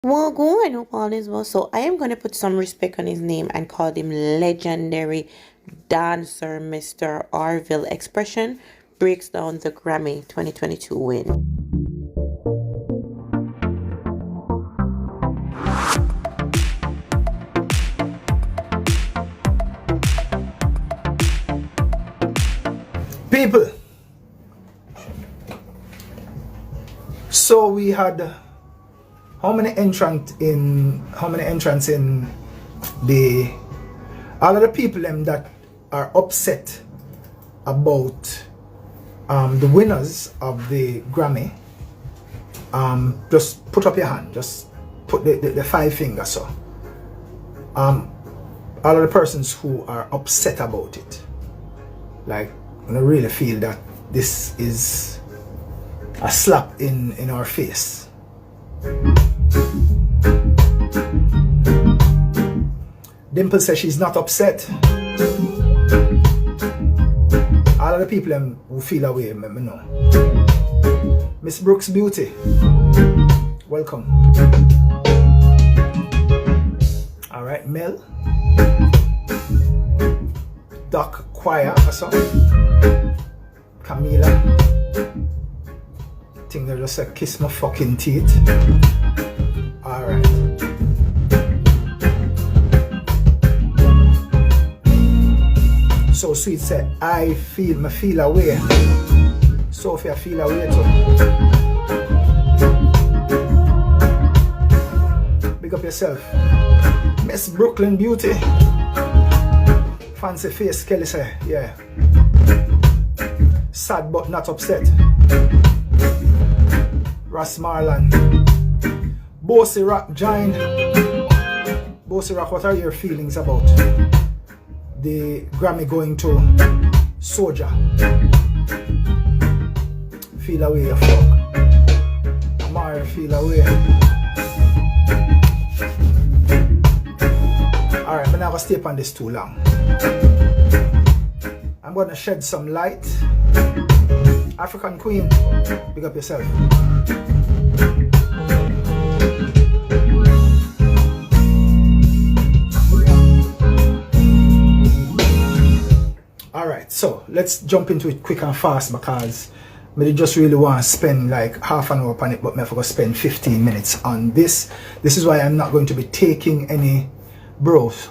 Well, go on, hope all is well. So I am going to put some respect on his name and call him legendary dancer Mr. Orville Expression breaks down the Grammy 2022 win. People, so we had how many entrants in the all of the people them that are upset about the winners of the Grammy. Just put up your hand, just put the five fingers. So all of the persons who are upset about it, like, I really feel that this is a slap in our face. Dimple says she's not upset. All of the people who feel away, me know. Miss Brooks Beauty, welcome. All right, Mel, Doc Choir, also. Camila, I think they just said kiss my fucking teeth. Alright. So Sweet said, I feel away. Sophia feel away too. Big up yourself. Miss Brooklyn Beauty. Fancy face, Kelly say, yeah. Sad but not upset. Ras Marlan. Bossy Rock Giant. Bossy Rock, what are your feelings about the Grammy going to SOJA? Feel away, you fuck. Amar, feel away. Alright, I'm not gonna stay on this too long. I'm gonna shed some light. African Queen, big up yourself. Alright, so let's jump into it quick and fast because I just really want to spend like half an hour on it, but I forgot to spend 15 minutes on this. This is why I'm not going to be taking any bros.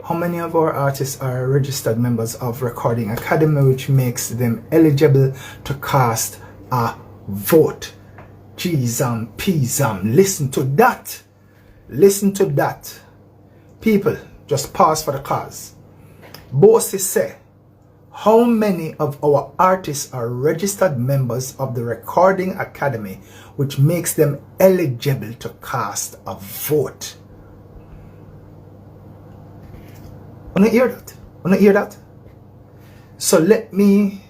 How many of our artists are registered members of Recording Academy, which makes them eligible to cast a vote? Jeezam, peasam, listen to that. Listen to that. People, just pause for the cause. Bossy say, how many of our artists are registered members of the Recording Academy, which makes them eligible to cast a vote? Wanna hear that? Wanna hear that? So let me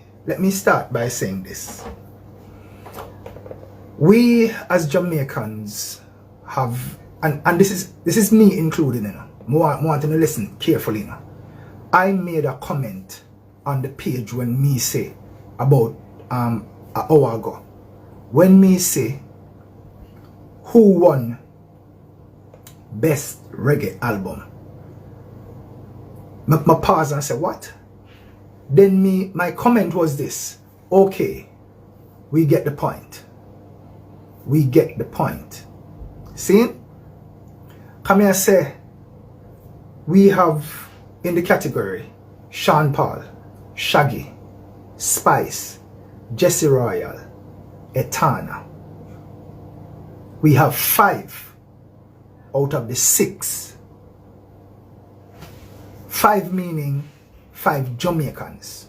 start by saying this. We as Jamaicans have, and this is me included, you know. I want to listen carefully, you know. I made a comment on the page when me say about an hour ago. When me say who won best reggae album. My pause and say what? Then my comment was this. Okay, we get the point. We get the point. See? Come here, say we have in the category Sean Paul, Shaggy, Spice, Jesse Royal, Etana. We have 5 out of the 6. 5 meaning 5 Jamaicans,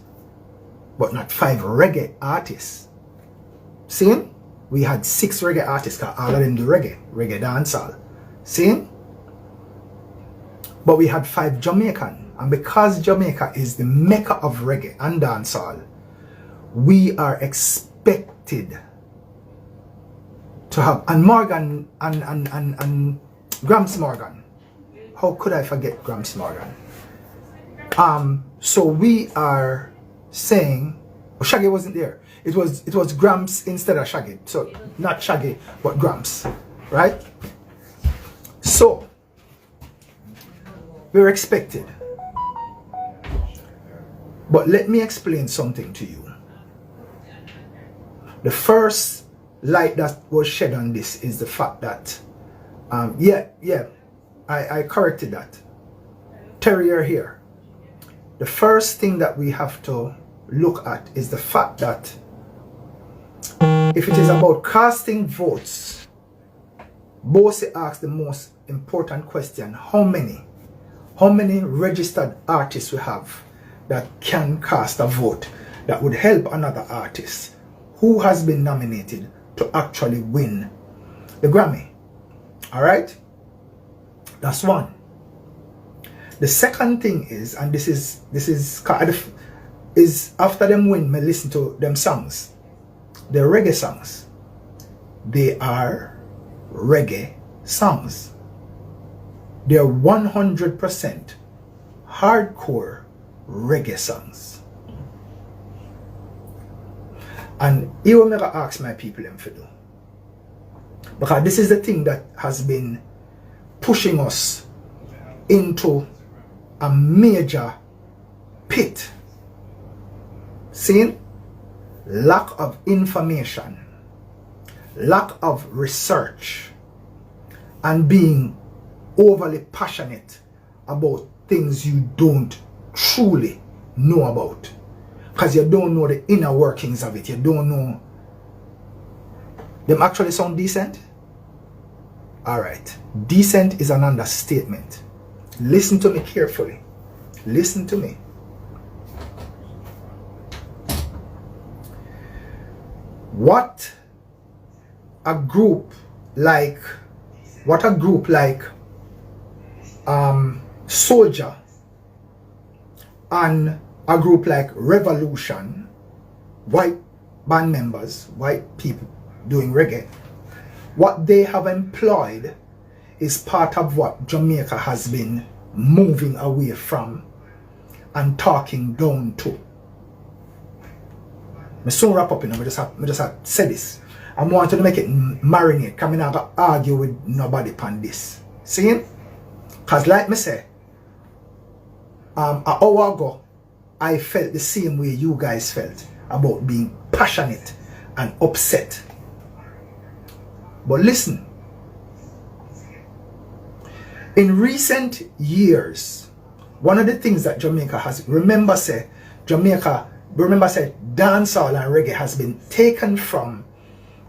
but not 5 reggae artists. See? We had 6 reggae artists, because all of them do reggae dancehall. See? But we had 5 Jamaican, and because Jamaica is the mecca of reggae and dancehall, we are expected to have, and Morgan and Gramps Morgan. How could I forget Gramps Morgan? So we are saying, oh, Shaggy wasn't there. It was Gramps instead of Shaggy. So not Shaggy, but Gramps, right? So, we're expected. But let me explain something to you. The first light that was shed on this is the fact that, I corrected that. Terry, you're here. The first thing that we have to look at is the fact that if it is about casting votes, Bosse asked the most important question: how many registered artists we have that can cast a vote that would help another artist who has been nominated to actually win the Grammy. All right, that's one. The second thing is, and this is after them win, me listen to them songs. They're reggae songs. They are reggae songs. They're 100% hardcore reggae songs. And here I never ask my people them to do, because this is the thing that has been pushing us into a major pit. Seeing? Lack of information, lack of research, and being overly passionate about things you don't truly know about, because you don't know the inner workings of it. You don't know them actually sound decent. All right, decent is an understatement. Listen to me carefully. Listen to me. What a group like SOJA and a group like Revolution, white band members, white people doing reggae, what they have employed is part of what Jamaica has been moving away from and talking down to. I soon wrap up, you know, I just have to say this. I want to make it marinate, because I'm not going to argue with nobody upon this. See? Because like me say, an hour ago, I felt the same way you guys felt about being passionate and upset. But listen, in recent years, one of the things that Jamaica has, remember say dancehall and reggae has been taken from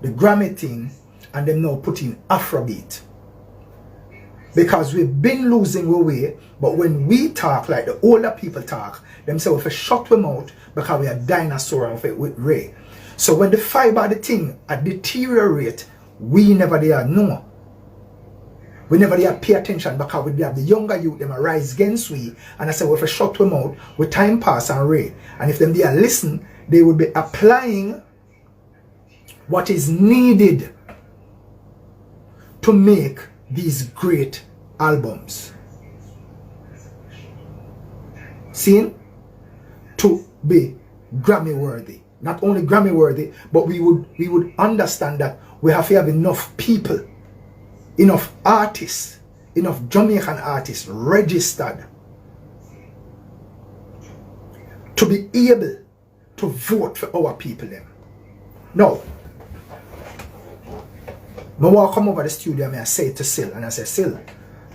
the Grammy thing and them now putting Afrobeat. Because we've been losing our way, but when we talk like the older people talk, them say if we shut them out because we are dinosaur with Ray. So when the fiber of the thing deteriorate, we never there know. We never there pay attention, because we have the younger youth, them rise against we, and I say if we shut them out, with time pass and Ray. And if them there listen, they will be applying what is needed to make these great albums. Seen? To be Grammy worthy. Not only Grammy worthy, but we would understand that we have to have enough people, enough artists, enough Jamaican artists registered to be able to vote for our people then. Now, I want to come over the studio and I say to Sil, and I say, Sil,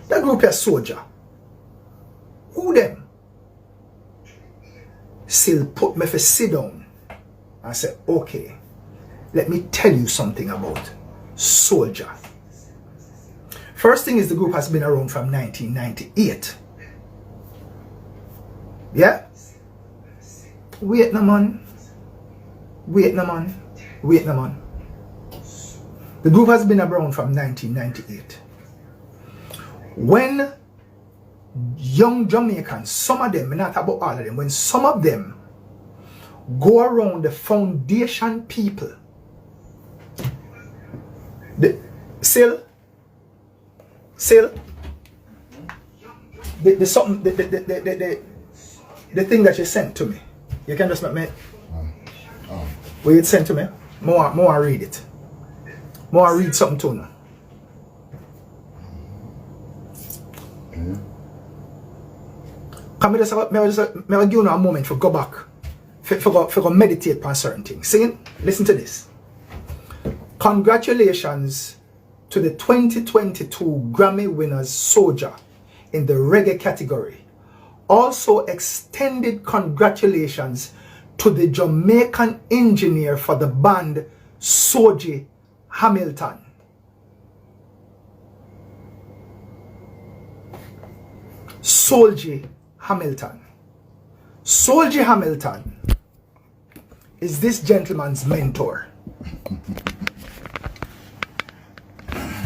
that group is SOJA. Who them? Sil put me for sit down. I said, okay, let me tell you something about SOJA. First thing is, the group has been around from 1998. Yeah? Wait no man. Wait no man. Wait no man. The group has been around from 1998. When young Jamaicans, some of them, not about all of them, when some of them go around the foundation people, the thing that you sent to me, you can just make me. What you sent to me, more read it. More read something to you. Can I just give you a moment for go back, for meditate on certain things. Sing, listen to this. Congratulations to the 2022 Grammy winners SOJA in the reggae category. Also extended congratulations to the Jamaican engineer for the band Soji Hamilton. Soji Hamilton. Soji Hamilton is this gentleman's mentor.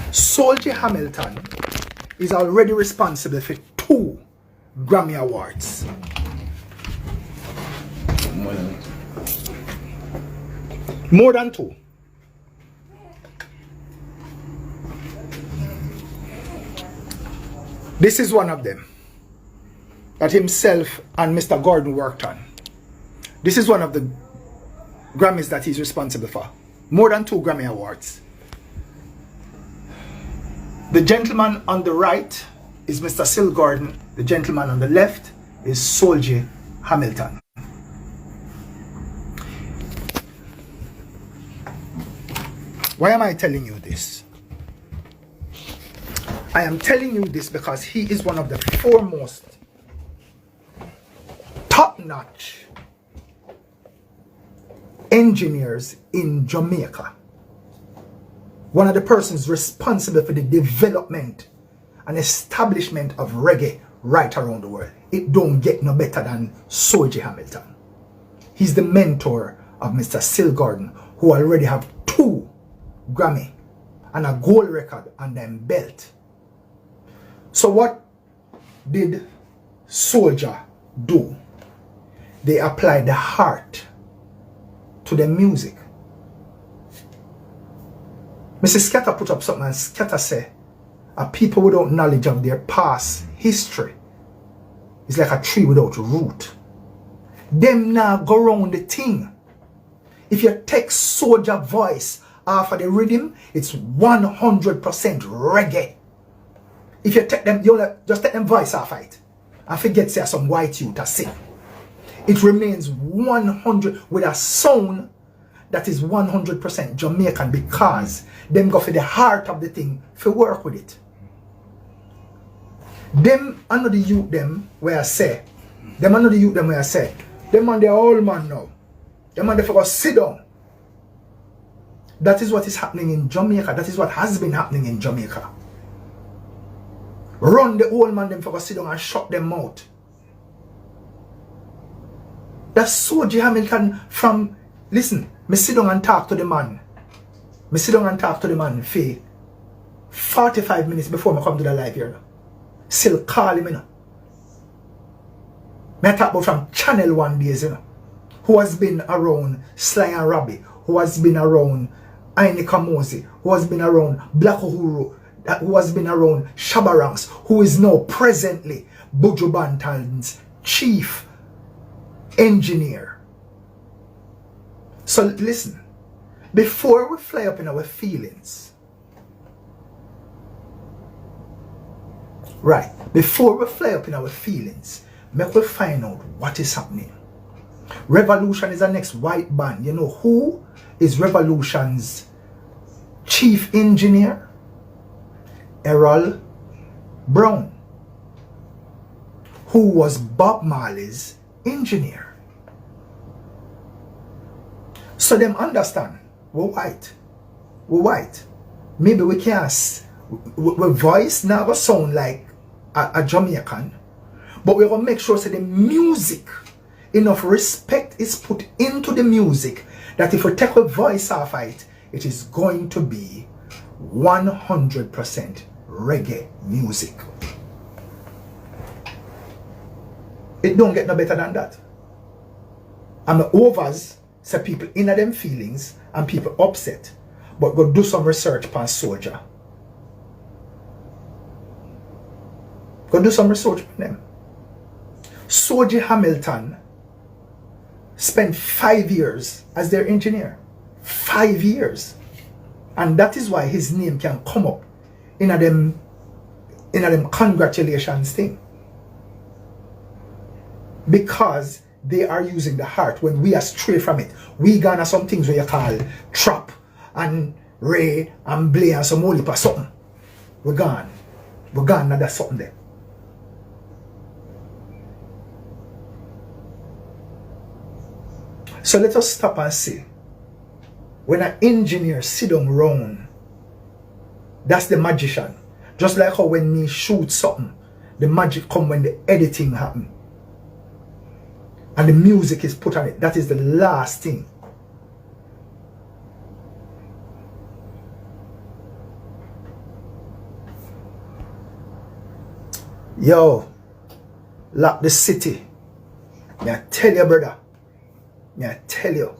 Soji Hamilton is already responsible for 2 Grammy Awards. More than 2. This is one of them that himself and Mr. Gordon worked on. This is one of the Grammys that he's responsible for. More than 2 Grammy Awards. The gentleman on the right is Mr. Sil Gordon. The gentleman on the left is Soji Hamilton. Why am I telling you this? I am telling you this because he is one of the foremost, top-notch engineers in Jamaica. One of the persons responsible for the development and establishment of reggae right around the world. It don't get no better than Soji Hamilton. He's the mentor of Mr. Sil Gordon, who already have 2 Grammy and a gold record on them belt. So what did SOJA do? They applied the heart to the music. Mrs. Scatter put up something and Scatter said, a people without knowledge of their past history is like a tree without root. Them now go round the thing. If you take SOJA voice off of the rhythm, it's 100% reggae. If you take them, you just take them voice off it and forget say some white youth to sing. It remains 100 with a sound that is 100% Jamaican because them go for the heart of the thing for work with it. Them under the youth them where I say, them under the youth them where I say, them on the old man now. Them on the for sit down. That is what is happening in Jamaica. That is what has been happening in Jamaica. Run the old man them for sit down and shut them out. That's Soji Hamilton from, listen, me sit down and talk to the man. Me sit down and talk to the man for 45 minutes before I come to the live here. Still call him, you know. Me talk about from Channel 1 days, you know. Who has been around Sly and Robbie, who has been around Aine Kamosi, who has been around Black Uhuru, who has been around Shabarangs, who is now presently Buju Banton's chief engineer. So listen, before we fly up in our feelings, right, before we fly up in our feelings, make we find out what is happening. Revolution is the next white band. You know who is Revolution's chief engineer? Errol Brown, who was Bob Marley's engineer. So them understand, we're white. We're white. Maybe we can't, our voice never sound like a Jamaican, but we're going to make sure that the music, enough respect is put into the music that if we take a voice off it, it is going to be 100% reggae music. It don't get no better than that. And the overs say people in them feelings and people upset, but go do some research on SOJA. Go do some research on them. Soji Hamilton spent 5 years as their engineer. 5 years. And that is why his name can come up in in them congratulations thing. Because they are using the heart when we are stray from it. We gonna some things where you call trap and ray and blay and some holy or something. We're gone. We're gone, now that's something there. So let us stop and see. When an engineer sit down round, that's the magician. Just like how when me shoot something, the magic come when the editing happen. And the music is put on it. That is the last thing. Yo, lock the city. I tell you, brother. I tell you.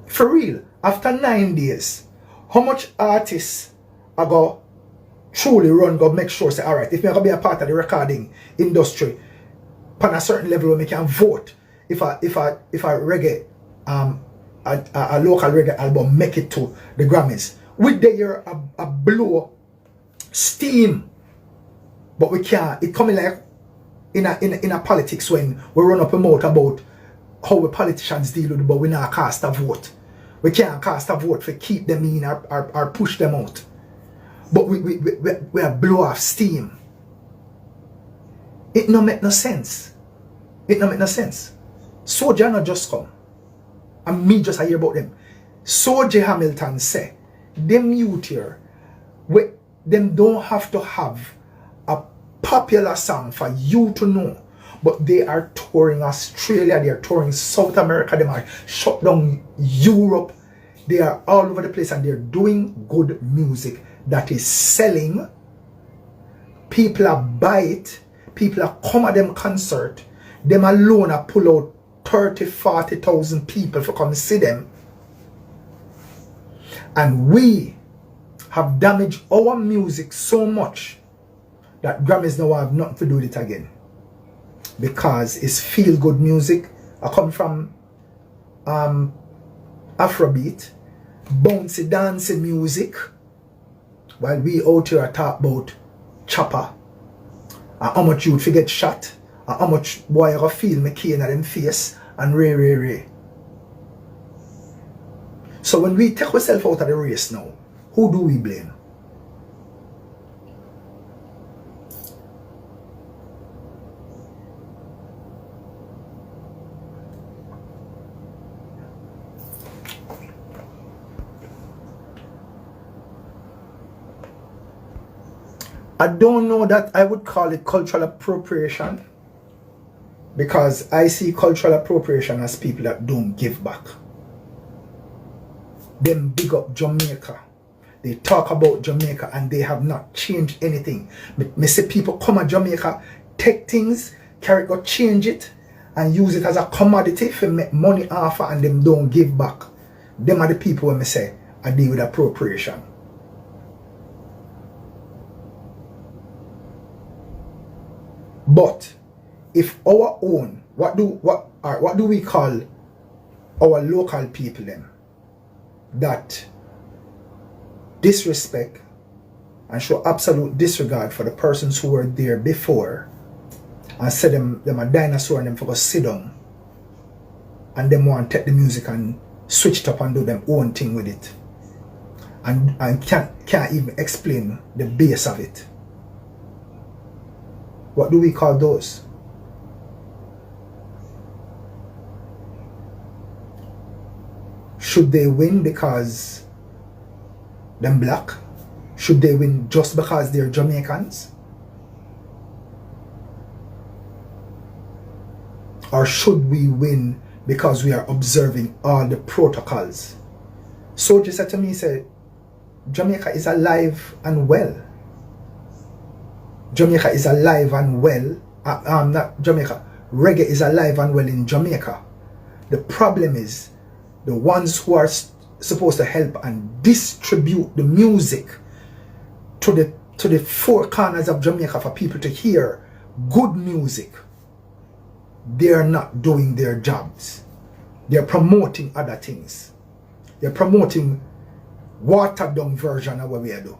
For real, after 9 days, how much artists are going truly run, go make sure say, alright, if I'm going to be a part of the recording industry, on a certain level where we can vote if a reggae a local reggae album make it to the Grammys. With the year a blow steam, but we can't. It coming like in a politics when we run up a mouth about how the politicians deal with it, but we not cast a vote. We can't cast a vote for keep them in or push them out. But we are blow off steam. It no make no sense. It no make no sense. SOJA not just come. And me just hear about them. SOJA Hamilton say, them youth here, them don't have to have a popular song for you to know. But they are touring Australia, they are touring South America, they are shut down Europe. They are all over the place and they're doing good music that is selling. People are buy it. People are come at them concert. Them alone are pull out 30,000-40,000 people for come see them. And we have damaged our music so much that Grammys now have nothing to do with it again. Because it's feel good music. I come from Afrobeat, bouncy dancing music, while we out here talk about chopper. And how much you would forget shot, and how much boy you feel me cane at them face, and ray. So when we take ourselves out of the race now, who do we blame? I don't know that I would call it cultural appropriation, because I see cultural appropriation as people that don't give back. Them big up Jamaica. They talk about Jamaica and they have not changed anything. Me see people come at Jamaica, take things, carry go change it, and use it as a commodity for make money off and them don't give back. Them are the people when me say I deal with appropriation. But if our own, what do we call our local people then that disrespect and show absolute disregard for the persons who were there before and say them a dinosaur and them for go sit down and them want to take the music and switch it up and do them own thing with it and can't even explain the base of it. What do we call those? Should they win because them black? Should they win just because they're Jamaicans? Or should we win because we are observing all the protocols? SOJA said to me, he said, Jamaica is alive and well. Jamaica is alive and well. Not Jamaica. Reggae is alive and well in Jamaica. The problem is the ones who are supposed to help and distribute the music to the four corners of Jamaica for people to hear good music. They are not doing their jobs. They are promoting other things. They are promoting watered down version of what we do.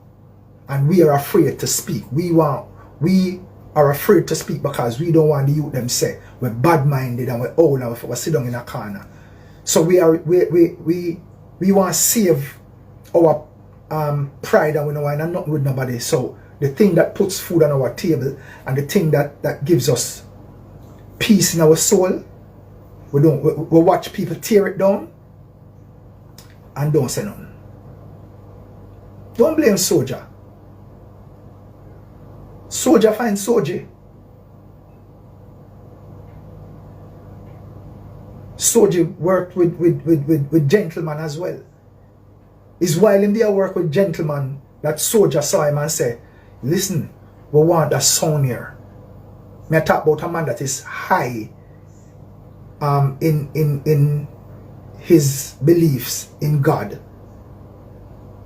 And we are afraid to speak. We are afraid to speak because we don't want the youth them say we're bad-minded and we're old and we're sit down in a corner. So we want to save our pride, and we don't want nothing with nobody. So the thing that puts food on our table and the thing that gives us peace in our soul, we watch people tear it down and don't say nothing. Don't blame SOJA. SOJA find SOJA. SOJA worked with gentlemen as well. It's while him there work with gentlemen that SOJA saw him and say, listen, we want a sound here. Me talk about a man that is high in his beliefs in God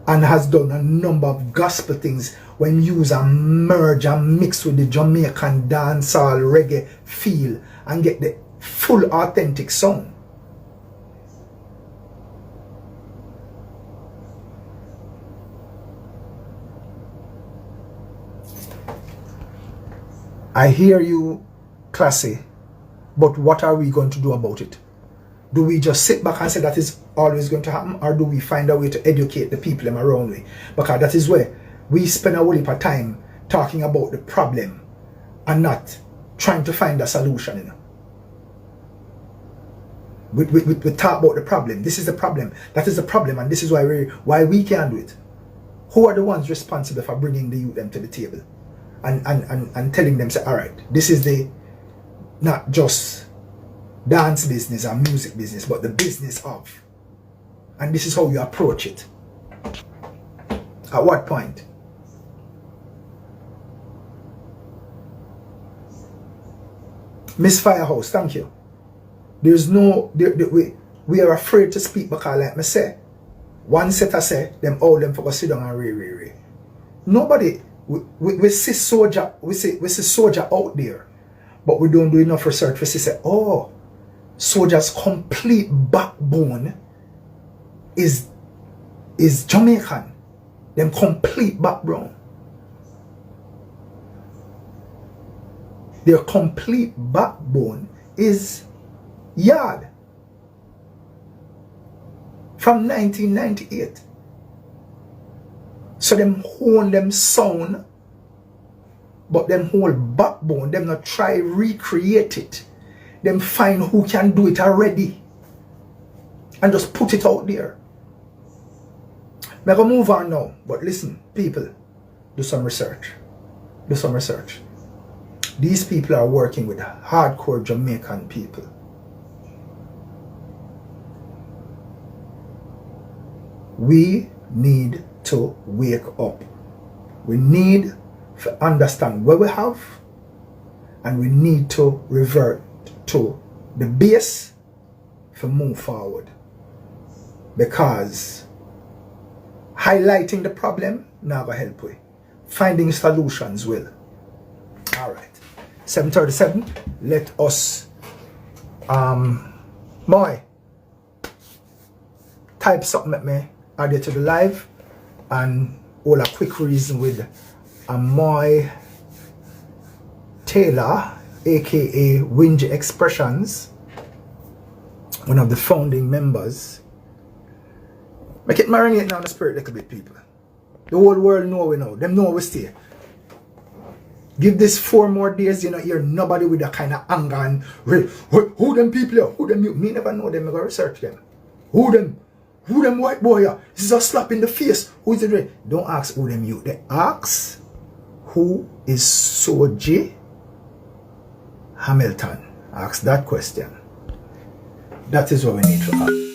and has done a number of gospel things when used and merge and mix with the Jamaican dancehall reggae feel and get the full authentic sound. I hear you, Classy, but what are we going to do about it? Do we just sit back and say that is always going to happen, or do we find a way to educate the people around me? Because that is where we spend a whole heap of time talking about the problem and not trying to find a solution. You know? We talk about the problem. This is the problem. That is the problem, and this is why we can't do it. Who are the ones responsible for bringing the youth them to the table and telling them, say, all right, this is the not just dance business or music business, but the business of, and this is how you approach it. At what point? Miss Firehouse, thank you. There's no, we are afraid to speak because, like me say, one set I say, them all them for go sit down and re. Nobody, we see SOJA, we see SOJA out there, but we don't do enough research. We say, oh, SOJA's complete backbone is Jamaican. Them complete backbone. Their complete backbone is Yard from 1998. So them hold them sound, but them whole backbone, them not try recreate it. Them find who can do it already and just put it out there. I'm gonna move on now, but listen, people, do some research. Do some research. These people are working with hardcore Jamaican people. We need to wake up. We need to understand what we have, and we need to revert to the base to move forward. Because highlighting the problem never help we. Finding solutions will. Alright. 7:37. Let us boy type something at me, add it to the live, and all a quick reason with Amoy Taylor, aka ONly1Empo Expressions, one of the founding members. Make it marinate now in the spirit a little bit, people. The whole world know we know. Them know we stay. Give this 4 more days, you know, hear nobody with that kind of anger and who them people are? Who them you? Me never know them, I gotta research them. Who them white boy are? This is a slap in the face. Who is it? Don't ask who them you. They ask who is SOJA Hamilton. Ask that question. That is what we need to ask.